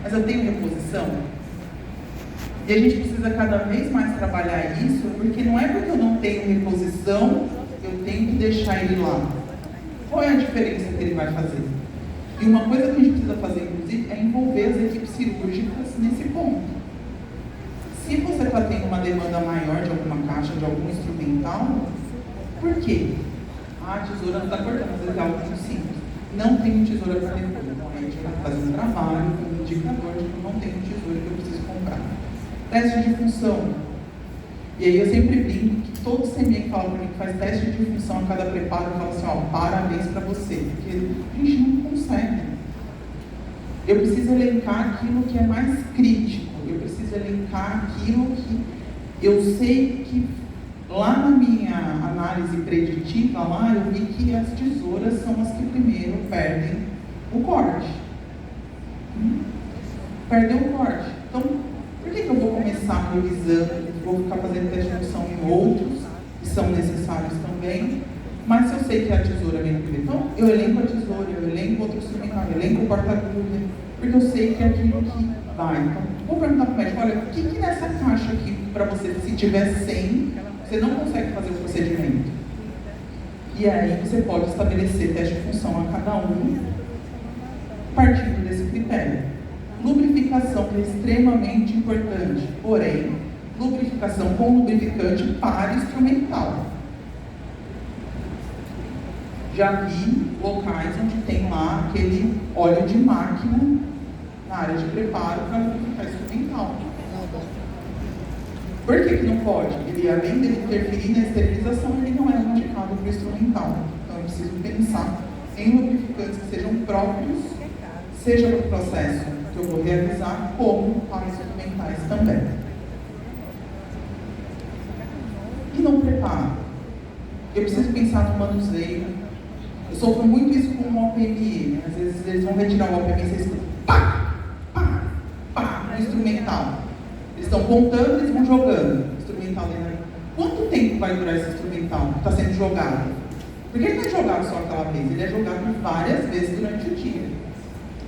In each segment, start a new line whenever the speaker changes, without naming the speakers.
mas eu tenho reposição. E a gente precisa cada vez mais trabalhar isso, porque não é porque eu não tenho reposição, eu tenho que deixar ele lá. Qual é a diferença que ele vai fazer? E uma coisa que a gente precisa fazer, inclusive, é envolver as equipes cirúrgicas nesse ponto. Se você está tendo uma demanda maior de alguma caixa, de algum instrumental, por quê? A tesoura não está cortando, mas é algo muito simples. Não tenho tesoura para repor. Então a gente vai fazer um trabalho com um indicador de que eu não tenho tesoura que eu preciso comprar. Teste de função. E aí eu sempre brinco que todo CME que fala para mim que faz teste de função a cada preparo, eu falo assim, ó, parabéns para você, porque a gente não consegue. Eu preciso elencar aquilo que é mais crítico, eu preciso elencar aquilo que eu sei que lá na minha análise preditiva, lá eu vi que as tesouras são as que primeiro perdem o corte. Perdeu o corte. Então, por que eu vou começar revisando, vou ficar fazendo teste de função em outros, que são necessários também, mas se eu sei que a tesoura vem primeiro, então eu elenco a tesoura, eu elenco outro instrumental, eu elenco o porta-agulha, porque eu sei que é aquilo que vai. Então, vou perguntar para o médico, olha, o que nessa caixa aqui, para você, se tiver 100, você não consegue fazer o procedimento? E aí você pode estabelecer teste de função a cada um, partindo desse critério. Lubrificação, que é extremamente importante, porém, lubrificação com lubrificante para instrumental. Já vi locais onde tem lá aquele óleo de máquina na área de preparo para lubrificar instrumental. Por que não pode? Ele, além de interferir na esterilização, ele não é indicado para o instrumental. Então, eu preciso pensar em lubrificantes que sejam próprios, seja para o processo que eu vou realizar, como para instrumentais também. E não preparo. Eu preciso pensar no manuseio. Eu sofro muito isso com o OPMI. Às vezes eles vão retirar o OPMI e vocês escutam pá, pá, pá, no instrumental. Eles estão contando e eles vão jogando. Instrumental dentro. Quanto tempo vai durar esse instrumental que está sendo jogado? Porque ele não é jogado só aquela vez, ele é jogado várias vezes durante o dia.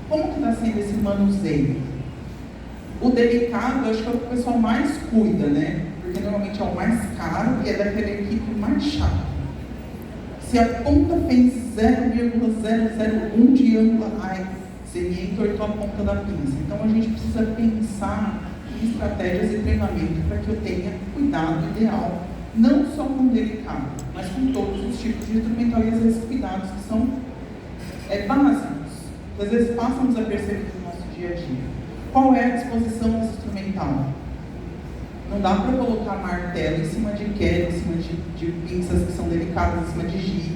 Como que está sendo esse manuseio? O delicado, acho que é o que o pessoal mais cuida, né? Porque normalmente é o mais caro e é daquela equipe mais chata. Se a ponta fez 0,001 de ângulo, você me entortou a ponta da pinça. Então a gente precisa pensar em estratégias e treinamento para que eu tenha cuidado ideal, não só com o delicado, mas com todos os tipos de instrumental e às vezes cuidados que são básicos. Às vezes passam desapercebidos no nosso dia a dia. Qual é a disposição desse instrumental? Não dá para colocar martelo em cima de queda, em cima de pinças que são delicadas, em cima de giz.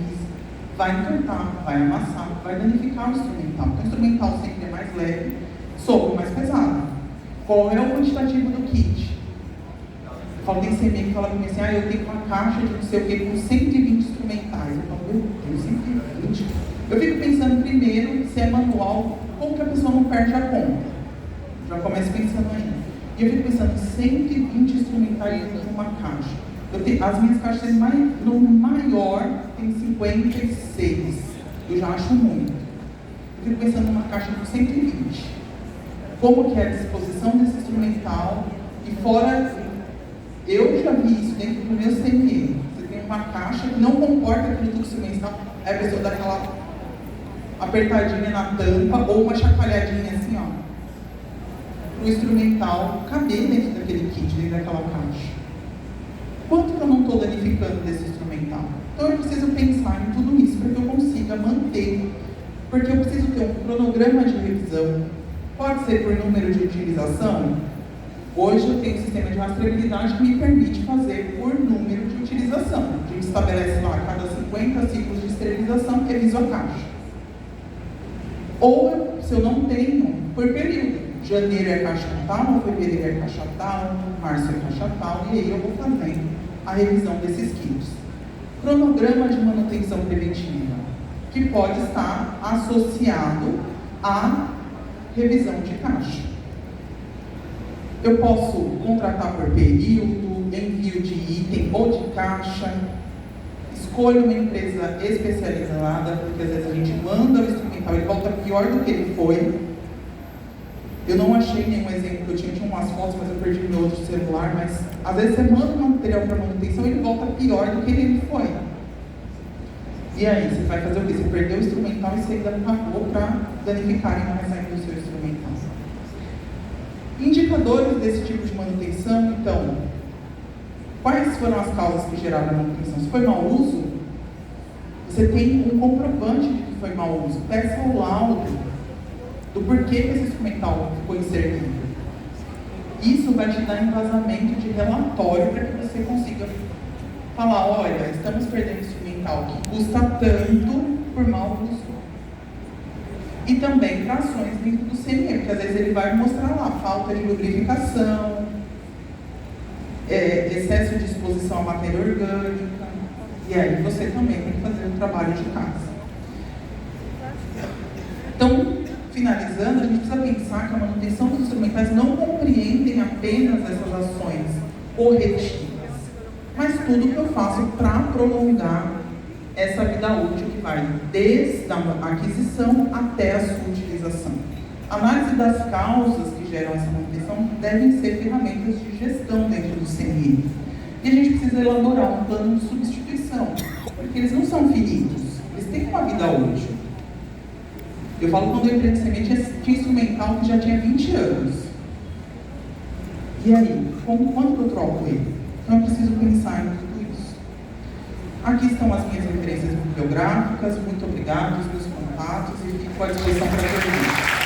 Vai entortar, vai amassar, vai danificar o instrumental. Então, o instrumental sempre é mais leve sobre o mais pesado. Qual é o quantitativo do kit? Eu falo, tem CME que fala para mim assim, eu tenho uma caixa de não sei o que com 120 instrumentais. Eu falo, eu tenho 120. Eu fico pensando primeiro, se é manual, como que a pessoa não perde a conta. Já começo pensando aí. E eu fico pensando, 120 instrumentais dentro de uma caixa. As minhas caixas no maior tem 56. Eu já acho muito. Eu fico pensando numa caixa com 120. Como que é a disposição desse instrumental? E fora, eu já vi isso dentro do meu CME. Você tem uma caixa que não comporta aquele do instrumental. Aí a pessoa dá aquela apertadinha na tampa ou uma chacoalhadinha assim, ó. O instrumental caber dentro daquele kit, dentro daquela caixa. Quanto que eu não estou danificando desse instrumental? Então eu preciso pensar em tudo isso para que eu consiga manter, porque eu preciso ter um cronograma de revisão. Pode ser por número de utilização. Hoje eu tenho um sistema de rastreabilidade que me permite fazer por número de utilização. A gente estabelece lá, cada 50 ciclos de esterilização, reviso a caixa. Ou, se eu não tenho, por período. Janeiro é caixa tal, fevereiro é caixa tal, março é caixa tal, e aí eu vou fazendo a revisão desses kits. Cronograma de manutenção preventiva, que pode estar associado à revisão de caixa. Eu posso contratar por período, envio de item ou de caixa, escolho uma empresa especializada, porque às vezes a gente manda o instrumental e volta pior do que ele foi. Eu não achei nenhum exemplo, eu tinha umas fotos, mas eu perdi meu outro celular, mas às vezes você manda um material para manutenção e ele volta pior do que ele foi. E aí, você vai fazer o quê? Você perdeu o instrumental e você ainda pagou para danificarem mais ainda o seu instrumental. Indicadores desse tipo de manutenção, então, quais foram as causas que geraram a manutenção? Se foi mau uso, você tem um comprovante de que foi mau uso. Peça o laudo do porquê que esse instrumental ficou inservido. Isso vai te dar embasamento de relatório para que você consiga falar, olha, estamos perdendo instrumental que custa tanto por mau uso. E também para ações dentro do CNE, porque às vezes ele vai mostrar lá falta de lubrificação, excesso de exposição à matéria orgânica, e aí você também tem que fazer o trabalho de casa. Então, finalizando, a gente precisa pensar que a manutenção dos instrumentais não compreendem apenas essas ações corretivas, mas tudo que eu faço para prolongar essa vida útil que vai desde a aquisição até a sua utilização. A análise das causas que geram essa manutenção devem ser ferramentas de gestão dentro do CNI. E a gente precisa elaborar um plano de substituição, porque eles não são finitos, eles têm uma vida útil. Eu falo quando eu entrei no CNI tinha instrumental que já tinha 20 anos. E aí, quanto que eu troco ele? Então eu preciso pensar em tudo isso. Aqui estão as minhas referências bibliográficas, muito obrigado, os meus contatos e fico à disposição para perguntas.